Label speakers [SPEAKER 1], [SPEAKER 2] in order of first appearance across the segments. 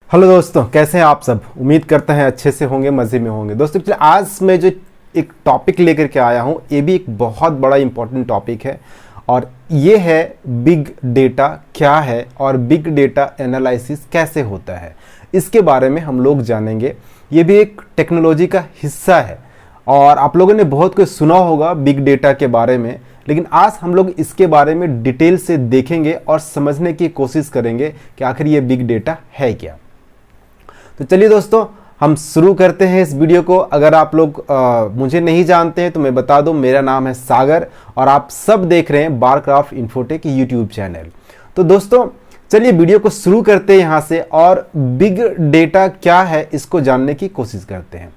[SPEAKER 1] Hello दोस्तों, कैसे हैं आप सब। उम्मीद करते हैं अच्छे से होंगे, मज़े में होंगे। दोस्तों चलिए आज मैं जो एक टॉपिक लेकर के आया हूं, ये भी एक बहुत बड़ा इंपॉर्टेंट टॉपिक है और ये है बिग डेटा क्या है और बिग डेटा एनालिसिस कैसे होता है। इसके बारे में हम लोग जानेंगे। ये भी एक टेक्नोलॉजी का हिस्सा है और आप लोगों ने बहुत कुछ सुना होगा बिग डेटा के बारे में, लेकिन आज हम लोग इसके बारे में डिटेल से देखेंगे और समझने की कोशिश करेंगे कि आखिर ये बिग डेटा है क्या। तो चलिए दोस्तों, हम शुरू करते हैं इस वीडियो को। अगर आप लोग मुझे नहीं जानते हैं तो मैं बता दूं, मेरा नाम है सागर और आप सब देख रहे हैं बारक्राफ्ट इन्फोटेक यूट्यूब चैनल। तो दोस्तों चलिए वीडियो को शुरू करते हैं यहाँ से और बिग डेटा क्या है इसको जानने की कोशिश करते हैं।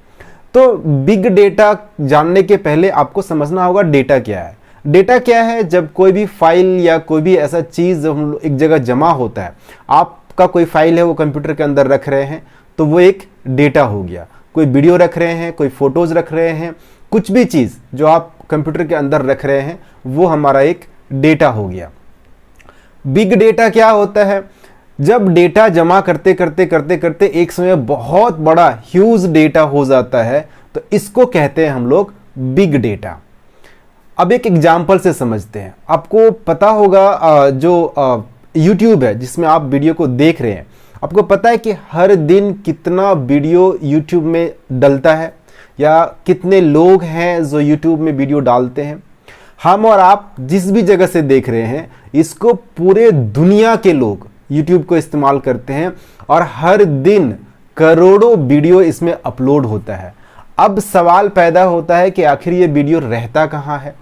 [SPEAKER 1] तो बिग डेटा जानने के पहले आपको समझना होगा डेटा क्या है। डेटा क्या है? जब कोई भी फाइल या कोई भी ऐसा चीज़ एक जगह जमा होता है, आपका कोई फाइल है वो कंप्यूटर के अंदर रख रहे हैं तो वो एक डेटा हो गया। कोई वीडियो रख रहे हैं, कोई फोटोज रख रहे हैं, कुछ भी चीज़ जो आप कंप्यूटर के अंदर रख रहे हैं वो हमारा एक डेटा हो गया। बिग डेटा क्या होता है? जब डेटा जमा करते करते करते करते एक समय बहुत बड़ा ह्यूज डेटा हो जाता है तो इसको कहते हैं हम लोग बिग डेटा। अब एक एग्जाम्पल से समझते हैं। आपको पता होगा जो यूट्यूब है जिसमें आप वीडियो को देख रहे हैं, आपको पता है कि हर दिन कितना वीडियो यूट्यूब में डलता है या कितने लोग हैं जो यूट्यूब में वीडियो डालते हैं। हम और आप जिस भी जगह से देख रहे हैं इसको पूरे दुनिया के लोग यूट्यूब को इस्तेमाल करते हैं और हर दिन करोड़ों वीडियो इसमें अपलोड होता है। अब सवाल पैदा होता है कि आखिर ये वीडियो रहता कहाँ है,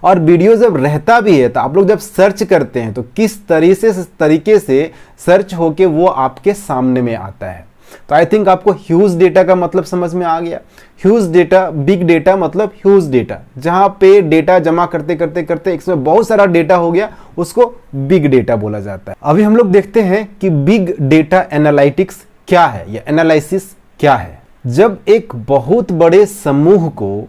[SPEAKER 1] और वीडियो जब रहता भी है तो आप लोग जब सर्च करते हैं तो किस तरीके से सर्च होके वो आपके सामने में आता है। तो आई थिंक आपको ह्यूज डेटा का मतलब समझ में आ गया। ह्यूज डेटा, बिग डेटा मतलब ह्यूज डेटा, जहां पे डेटा जमा करते करते करते एक समय बहुत सारा डेटा हो गया, उसको बिग डेटा बोला जाता है। अभी हम लोग देखते हैं कि बिग डेटा एनालिटिक्स क्या है या एनालिसिस क्या है। जब एक बहुत बड़े समूह को,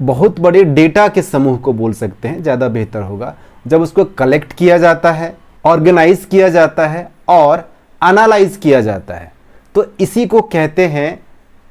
[SPEAKER 1] बहुत बड़े डेटा के समूह को बोल सकते हैं, ज़्यादा बेहतर होगा, जब उसको कलेक्ट किया जाता है, ऑर्गेनाइज किया जाता है और एनालाइज किया जाता है तो इसी को कहते हैं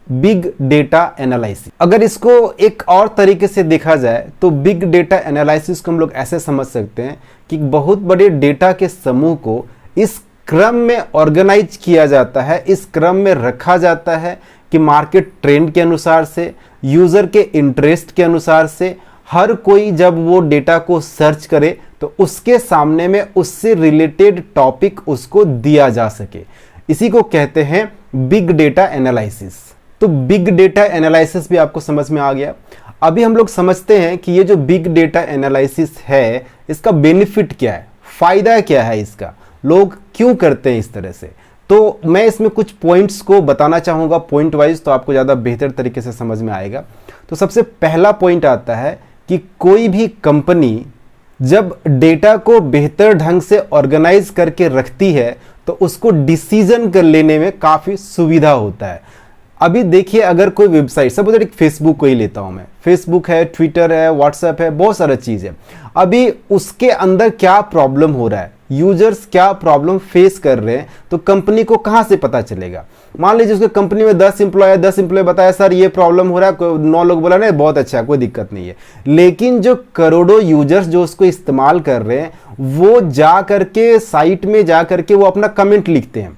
[SPEAKER 1] बिग डेटा एनालिसिस। अगर इसको एक और तरीके से देखा जाए तो बिग डेटा एनालिसिस को हम लोग ऐसे समझ सकते हैं कि बहुत बड़े डेटा के समूह को इस क्रम में ऑर्गेनाइज किया जाता है, इस क्रम में रखा जाता है कि मार्केट ट्रेंड के अनुसार से, यूज़र के इंटरेस्ट के अनुसार से हर कोई जब वो डेटा को सर्च करे तो उसके सामने में उससे रिलेटेड टॉपिक उसको दिया जा सके। इसी को कहते हैं बिग डेटा एनालिसिस। तो बिग डेटा एनालिसिस भी आपको समझ में आ गया। अभी हम लोग समझते हैं कि ये जो बिग डेटा एनालिसिस है इसका बेनिफिट क्या है, फ़ायदा क्या है, इसका लोग क्यों करते हैं इस तरह से। तो मैं इसमें कुछ पॉइंट्स को बताना चाहूँगा पॉइंट वाइज, तो आपको ज़्यादा बेहतर तरीके से समझ में आएगा। तो सबसे पहला पॉइंट आता है कि कोई भी कंपनी जब डेटा को बेहतर ढंग से ऑर्गेनाइज करके रखती है तो उसको डिसीजन कर लेने में काफ़ी सुविधा होता है। अभी देखिए, अगर कोई वेबसाइट, सपोज एक फेसबुक को ही लेता हूँ मैं, फेसबुक है, ट्विटर है, व्हाट्सएप है, बहुत सारा चीज़ है। अभी उसके अंदर क्या प्रॉब्लम हो रहा है, यूजर्स क्या प्रॉब्लम फेस कर रहे हैं, तो कंपनी को कहाँ से पता चलेगा। मान लीजिए उसके कंपनी में 10 एम्प्लॉय है, 10 एम्प्लॉय बताया सर ये प्रॉब्लम हो रहा है, 9 लोग बोला नहीं बहुत अच्छा, कोई दिक्कत नहीं है। लेकिन जो करोड़ों यूजर्स जो उसको इस्तेमाल कर रहे हैं वो जा करके साइट में जा करके वो अपना कमेंट लिखते हैं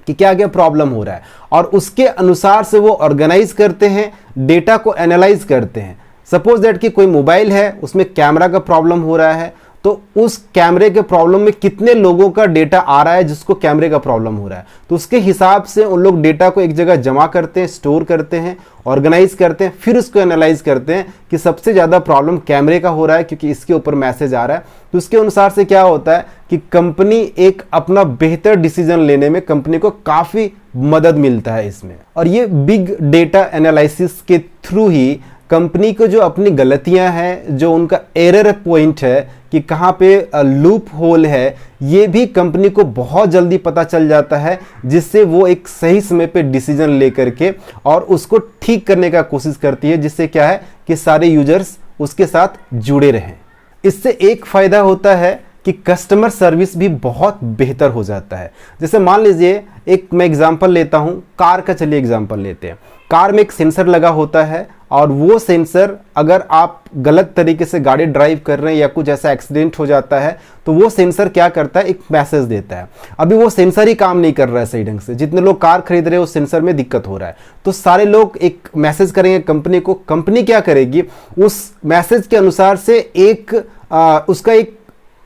[SPEAKER 1] कि क्या क्या प्रॉब्लम हो रहा है और उसके अनुसार से वो ऑर्गेनाइज करते हैं, डेटा को एनालाइज करते हैं। सपोज दैट कि कोई मोबाइल है उसमें कैमरा का प्रॉब्लम हो रहा है तो उस कैमरे के प्रॉब्लम में कितने लोगों का डेटा आ रहा है जिसको कैमरे का प्रॉब्लम हो रहा है, तो उसके हिसाब से उन लोग डेटा को एक जगह जमा करते हैं, स्टोर करते हैं, ऑर्गेनाइज करते हैं, फिर उसको एनालाइज करते हैं कि सबसे ज़्यादा प्रॉब्लम कैमरे का हो रहा है क्योंकि इसके ऊपर मैसेज आ रहा है। तो उसके अनुसार से क्या होता है कि कंपनी एक अपना बेहतर डिसीजन लेने में कंपनी को काफ़ी मदद मिलता है इसमें। और ये बिग डेटा एनालिसिस के थ्रू ही कंपनी को जो अपनी गलतियां हैं, जो उनका एरर पॉइंट है कि कहाँ पे लूप होल है, ये भी कंपनी को बहुत जल्दी पता चल जाता है, जिससे वो एक सही समय पे डिसीजन लेकर के और उसको ठीक करने का कोशिश करती है, जिससे क्या है कि सारे यूजर्स उसके साथ जुड़े रहें। इससे एक फ़ायदा होता है कि कस्टमर सर्विस भी बहुत बेहतर हो जाता है। जैसे मान लीजिए एक मैं एग्जांपल लेता हूं, कार का चलिए एग्जांपल लेते हैं। कार में एक सेंसर लगा होता है और वो सेंसर अगर आप गलत तरीके से गाड़ी ड्राइव कर रहे हैं या कुछ ऐसा एक्सीडेंट हो जाता है तो वो सेंसर क्या करता है, एक मैसेज देता है। अभी वो सेंसर ही काम नहीं कर रहा है सही ढंग से, जितने लोग कार खरीद रहे हैं उस सेंसर में दिक्कत हो रहा है, तो सारे लोग एक मैसेज करेंगे कंपनी को। कंपनी क्या करेगी, उस मैसेज के अनुसार से उसका एक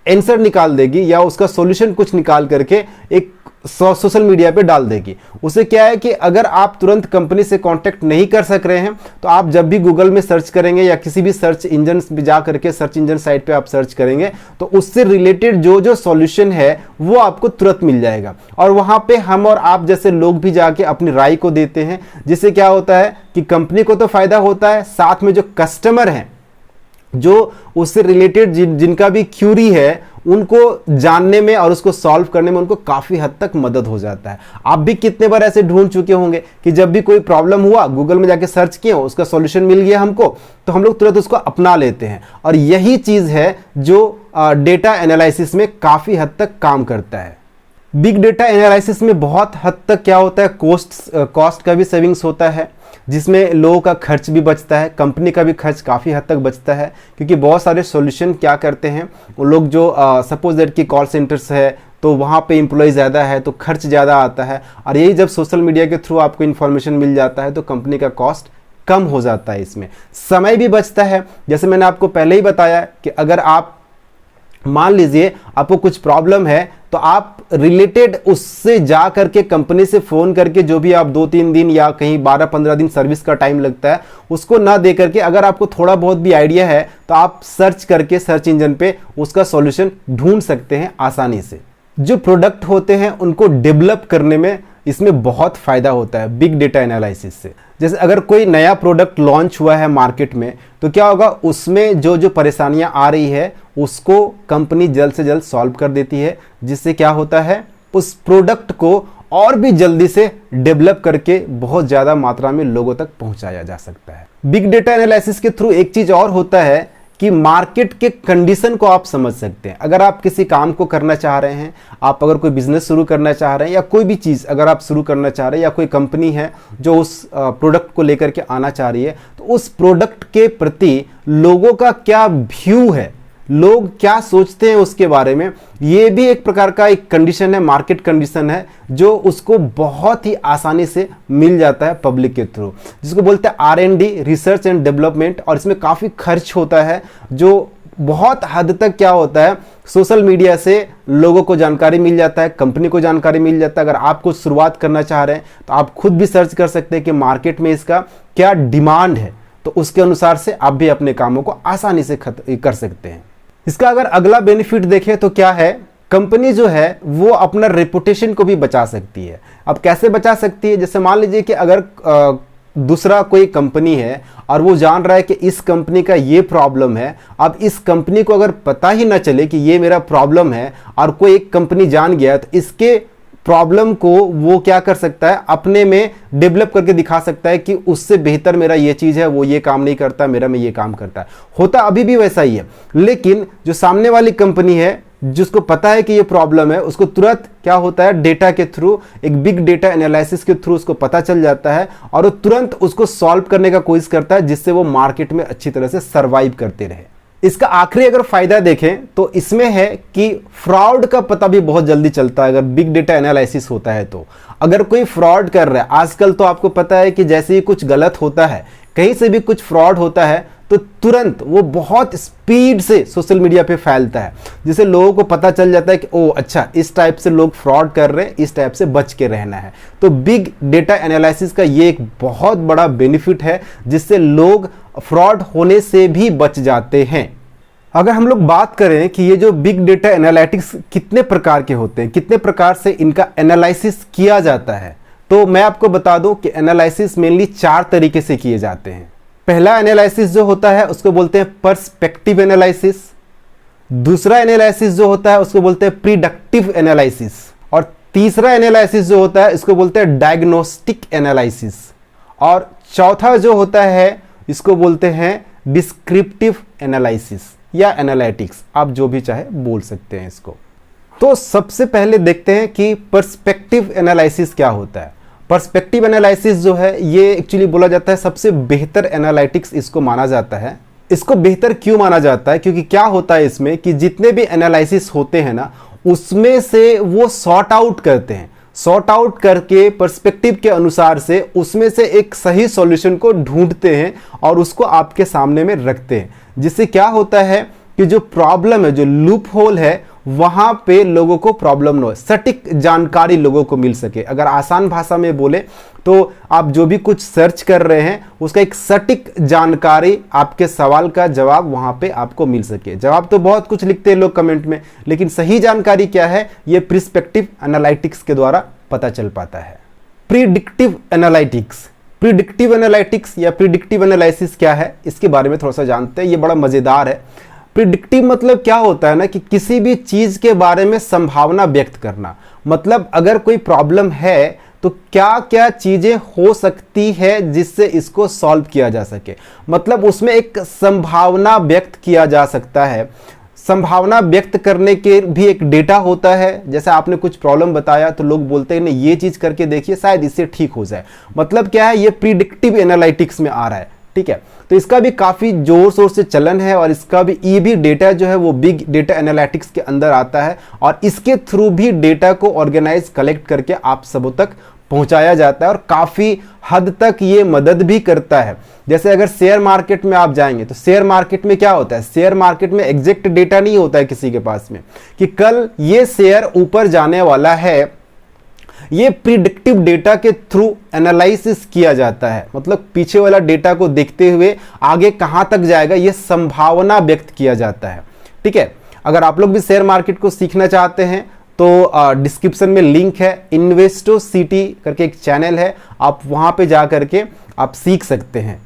[SPEAKER 1] आंसर निकाल देगी या उसका सॉल्यूशन कुछ निकाल करके एक सोशल मीडिया पे डाल देगी। उसे क्या है कि अगर आप तुरंत कंपनी से कांटेक्ट नहीं कर सक रहे हैं तो आप जब भी गूगल में सर्च करेंगे या किसी भी सर्च इंजन पे जा करके सर्च इंजन साइट पे आप सर्च करेंगे तो उससे रिलेटेड जो सॉल्यूशन है वो आपको तुरंत मिल जाएगा। और वहां पे हम और आप जैसे लोग भी जाके अपनी राय को देते हैं, जिससे क्या होता है कि कंपनी को तो फायदा होता है, साथ में जो कस्टमर हैं जो उससे रिलेटेड जिनका भी क्यूरी है उनको जानने में और उसको सॉल्व करने में उनको काफ़ी हद तक मदद हो जाता है। आप भी कितने बार ऐसे ढूंढ चुके होंगे कि जब भी कोई प्रॉब्लम हुआ गूगल में जाके सर्च किए, उसका सॉल्यूशन मिल गया हमको, तो हम लोग तुरंत उसको अपना लेते हैं। और यही चीज़ है जो डेटा एनालिसिस में काफ़ी हद तक काम करता है। बिग डेटा एनालिसिस में बहुत हद तक क्या होता है, कॉस्ट का भी सेविंग्स होता है, जिसमें लोगों का खर्च भी बचता है, कंपनी का भी खर्च काफ़ी हद तक बचता है। क्योंकि बहुत सारे सॉल्यूशन क्या करते हैं वो लोग, जो सपोज दैट कि कॉल सेंटर्स है तो वहाँ पे एम्प्लॉय ज़्यादा है तो खर्च ज़्यादा आता है, और यही जब सोशल मीडिया के थ्रू आपको इन्फॉर्मेशन मिल जाता है तो कंपनी का कॉस्ट कम हो जाता है। इसमें समय भी बचता है। जैसे मैंने आपको पहले ही बताया कि अगर आप मान लीजिए आपको कुछ प्रॉब्लम है तो आप रिलेटेड उससे जा करके कंपनी से फोन करके, जो भी आप 2-3 दिन या कहीं 12-15 दिन सर्विस का टाइम लगता है उसको ना दे करके, अगर आपको थोड़ा बहुत भी आइडिया है तो आप सर्च करके सर्च इंजन पे उसका सॉल्यूशन ढूंढ सकते हैं आसानी से। जो प्रोडक्ट होते हैं उनको डेवलप करने में इसमें बहुत फायदा होता है बिग डेटा एनालिसिस से। जैसे अगर कोई नया प्रोडक्ट लॉन्च हुआ है मार्केट में तो क्या होगा, उसमें जो परेशानियां आ रही है उसको कंपनी जल्द से जल्द सॉल्व कर देती है, जिससे क्या होता है उस प्रोडक्ट को और भी जल्दी से डेवलप करके बहुत ज़्यादा मात्रा में लोगों तक पहुंचाया जा सकता है। बिग डेटा एनालिसिस के थ्रू एक चीज़ और होता है कि मार्केट के कंडीशन को आप समझ सकते हैं। अगर आप किसी काम को करना चाह रहे हैं, आप अगर कोई बिजनेस शुरू करना चाह रहे हैं या कोई भी चीज़ अगर आप शुरू करना चाह रहे हैं, या कोई कंपनी है जो उस प्रोडक्ट को लेकर के आना चाह रही है, तो उस प्रोडक्ट के प्रति लोगों का क्या व्यू है, लोग क्या सोचते हैं उसके बारे में, ये भी एक प्रकार का एक कंडीशन है, मार्केट कंडीशन है, जो उसको बहुत ही आसानी से मिल जाता है पब्लिक के थ्रू, जिसको बोलते हैं R&D, रिसर्च एंड डेवलपमेंट। और इसमें काफ़ी खर्च होता है, जो बहुत हद तक क्या होता है सोशल मीडिया से लोगों को जानकारी मिल जाता है, कंपनी को जानकारी मिल जाता है। अगर आप कुछ शुरुआत करना चाह रहे हैं तो आप खुद भी सर्च कर सकते हैं कि मार्केट में इसका क्या डिमांड है, तो उसके अनुसार से आप भी अपने कामों को आसानी से कर सकते हैं। इसका अगर अगला बेनिफिट देखें तो क्या है, कंपनी जो है वो अपना रेपुटेशन को भी बचा सकती है। अब कैसे बचा सकती है, जैसे मान लीजिए कि अगर दूसरा कोई कंपनी है और वो जान रहा है कि इस कंपनी का ये प्रॉब्लम है, अब इस कंपनी को अगर पता ही ना चले कि ये मेरा प्रॉब्लम है और कोई एक कंपनी जान गया, तो इसके प्रॉब्लम को वो क्या कर सकता है, अपने में डेवलप करके दिखा सकता है कि उससे बेहतर मेरा ये चीज़ है, वो ये काम नहीं करता, मेरा में ये काम करता है। होता अभी भी वैसा ही है, लेकिन जो सामने वाली कंपनी है जिसको पता है कि ये प्रॉब्लम है, उसको तुरंत क्या होता है, डेटा के थ्रू, एक बिग डेटा एनालिसिस के थ्रू उसको पता चल जाता है और वो तुरंत उसको सॉल्व करने का कोशिश करता है, जिससे वो मार्केट में अच्छी तरह से सर्वाइव करते रहे। इसका आखिरी अगर फायदा देखें तो इसमें है कि फ्रॉड का पता भी बहुत जल्दी चलता है अगर बिग डेटा एनालिसिस होता है तो। अगर कोई फ्रॉड कर रहा है, आजकल तो आपको पता है कि जैसे ही कुछ गलत होता है, कहीं से भी कुछ फ्रॉड होता है तो तुरंत वो बहुत स्पीड से सोशल मीडिया पे फैलता है, जिससे लोगों को पता चल जाता है कि ओ अच्छा, इस टाइप से लोग फ्रॉड कर रहे हैं, इस टाइप से बच के रहना है। तो बिग डेटा एनालिसिस का ये एक बहुत बड़ा बेनिफिट है, जिससे लोग फ्रॉड होने से भी बच जाते हैं। अगर हम लोग बात करें कि ये जो बिग डेटा एनालिटिक्स कितने प्रकार के होते हैं, कितने प्रकार से इनका एनालिसिस किया जाता है, तो मैं आपको बता दूं कि एनालिसिस मेनली 4 तरीके से किए जाते हैं। पहला एनालिसिस जो होता है उसको बोलते हैं पर्सपेक्टिव एनालिसिस। दूसरा एनालिसिस जो होता है उसको बोलते हैं प्रिडिक्टिव एनालिसिस। और तीसरा एनालिसिस जो होता है इसको बोलते हैं डायग्नोस्टिक एनालिसिस। और चौथा जो होता है इसको बोलते हैं डिस्क्रिप्टिव एनालिसिस। या एनालिटिक्स, आप जो भी चाहे बोल सकते हैं इसको। तो सबसे पहले देखते हैं कि पर्सपेक्टिव एनालिसिस क्या होता है। पर्सपेक्टिव एनालिसिस जो है ये एक्चुअली बोला जाता है सबसे बेहतर एनालिटिक्स इसको माना जाता है। इसको बेहतर क्यों माना जाता है? क्योंकि क्या होता है इसमें कि जितने भी एनालिसिस होते हैं ना, उसमें से वो सॉर्ट आउट करते हैं, सॉर्ट आउट करके पर्सपेक्टिव के अनुसार से उसमें से एक सही सॉल्यूशन को ढूंढते हैं और उसको आपके सामने में रखते हैं, जिससे क्या होता है कि जो प्रॉब्लम है, जो लूप होल है, वहां पे लोगों को प्रॉब्लम न हो, सटीक जानकारी लोगों को मिल सके। अगर आसान भाषा में बोले तो आप जो भी कुछ सर्च कर रहे हैं उसका एक सटीक जानकारी, आपके सवाल का जवाब वहां पे आपको मिल सके। जवाब तो बहुत कुछ लिखते हैं लोग कमेंट में, लेकिन सही जानकारी क्या है ये पर्सपेक्टिव एनालिटिक्स के द्वारा पता चल पाता है। प्रिडिक्टिव एनालिटिक्स, प्रिडिक्टिव एनालिटिक्स या प्रिडिक्टिव एनालिसिस क्या है इसके बारे में थोड़ा सा जानते हैं, ये बड़ा मजेदार है। प्रिडिक्टिव मतलब क्या होता है ना कि किसी भी चीज के बारे में संभावना व्यक्त करना। मतलब अगर कोई प्रॉब्लम है तो क्या क्या चीजें हो सकती है जिससे इसको सॉल्व किया जा सके, मतलब उसमें एक संभावना व्यक्त किया जा सकता है। संभावना व्यक्त करने के भी एक डेटा होता है। जैसे आपने कुछ प्रॉब्लम बताया तो लोग बोलते हैं नहीं ये चीज करके देखिए शायद इससे ठीक हो जाए। मतलब क्या है, ये प्रिडिक्टिव एनालिटिक्स में आ रहा है। ठीक है, तो इसका भी काफी जोर शोर से चलन है और इसका भी ये भी डेटा जो है वो बिग डेटा एनालिटिक्स के अंदर आता है और इसके थ्रू भी डेटा को ऑर्गेनाइज कलेक्ट करके आप सबों तक पहुंचाया जाता है और काफी हद तक ये मदद भी करता है। जैसे अगर शेयर मार्केट में आप जाएंगे तो शेयर मार्केट में क्या होता है, शेयर मार्केट में एग्जैक्ट डेटा नहीं होता है किसी के पास में कि कल ये शेयर ऊपर जाने वाला है। ये प्रिडिक्टिव डेटा के थ्रू एनालिसिस किया जाता है, मतलब पीछे वाला डेटा को देखते हुए आगे कहां तक जाएगा ये संभावना व्यक्त किया जाता है। ठीक है, अगर आप लोग भी शेयर मार्केट को सीखना चाहते हैं तो डिस्क्रिप्शन में लिंक है, इन्वेस्टो सिटी करके एक चैनल है, आप वहां पे जा करके आप सीख सकते हैं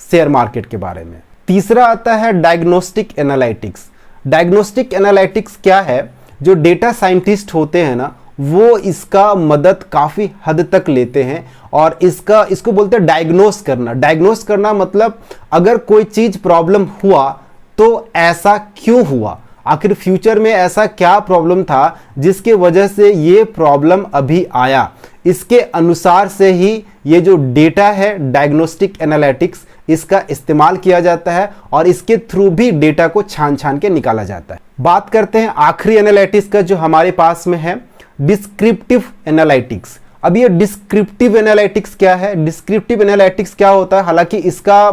[SPEAKER 1] शेयर मार्केट के बारे में। तीसरा आता है डायग्नोस्टिक एनालिटिक्स। डायग्नोस्टिक एनालिटिक्स क्या है, जो डेटा साइंटिस्ट होते हैं ना वो इसका मदद काफी हद तक लेते हैं और इसको बोलते हैं डायग्नोस करना। डायग्नोस करना मतलब अगर कोई चीज प्रॉब्लम हुआ तो ऐसा क्यों हुआ, आखिर फ्यूचर में ऐसा क्या प्रॉब्लम था जिसके वजह से ये प्रॉब्लम अभी आया। इसके अनुसार से ही ये जो डेटा है डायग्नोस्टिक एनालिटिक्स इसका इस्तेमाल किया जाता है और इसके थ्रू भी डेटा को छान छान के निकाला जाता है। बात करते हैं आखिरी एनालिटिक्स का जो हमारे पास में है, डिस्क्रिप्टिव एनालिटिक्स। अब ये डिस्क्रिप्टिव एनालिटिक्स क्या है, डिस्क्रिप्टिव एनालिटिक्स क्या होता है, हालांकि इसका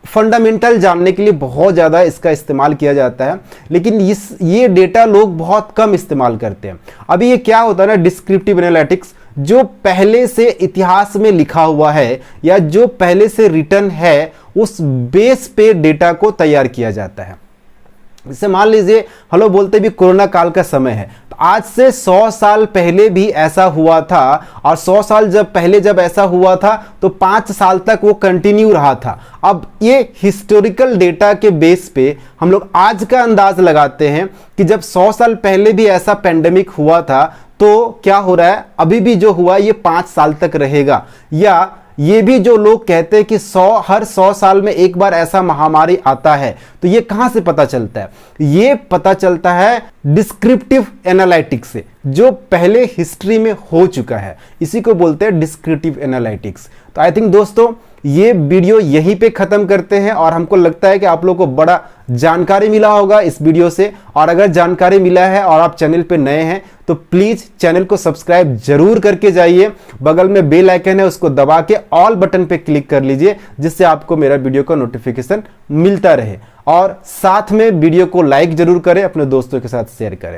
[SPEAKER 1] फंडामेंटल जानने के लिए बहुत ज़्यादा इसका इस्तेमाल किया जाता है, लेकिन ये डेटा लोग बहुत कम इस्तेमाल करते हैं। अभी ये क्या होता है ना, डिस्क्रिप्टिव एनालिटिक्स जो पहले से इतिहास में लिखा हुआ है या जो पहले से रिटर्न है उस बेस पे डेटा को तैयार किया जाता है। जैसे मान लीजिए हेलो बोलते भी कोरोना काल का समय है, तो आज से 100 साल पहले भी ऐसा हुआ था और 100 साल पहले जब ऐसा हुआ था तो 5 साल तक वो कंटिन्यू रहा था। अब ये हिस्टोरिकल डेटा के बेस पे हम लोग आज का अंदाज लगाते हैं कि जब 100 साल पहले भी ऐसा पेंडेमिक हुआ था तो क्या हो रहा है, अभी भी जो हुआ ये 5 साल तक रहेगा। या ये भी जो लोग कहते हैं कि हर 100 साल में एक बार ऐसा महामारी आता है, तो ये कहां से पता चलता है, ये पता चलता है डिस्क्रिप्टिव एनालिटिक्स से, जो पहले हिस्ट्री में हो चुका है। इसी को बोलते हैं डिस्क्रिप्टिव एनालिटिक्स। तो आई थिंक दोस्तों ये वीडियो यहीं पे खत्म करते हैं और हमको लगता है कि आप लोगों को बड़ा जानकारी मिला होगा इस वीडियो से। और अगर जानकारी मिला है और आप चैनल पे नए हैं तो प्लीज चैनल को सब्सक्राइब जरूर करके जाइए, बगल में बेल आइकन है उसको दबा के ऑल बटन पे क्लिक कर लीजिए, जिससे आपको मेरा वीडियो का नोटिफिकेशन मिलता रहे। और साथ में वीडियो को लाइक जरूर करें, अपने दोस्तों के साथ शेयर करें।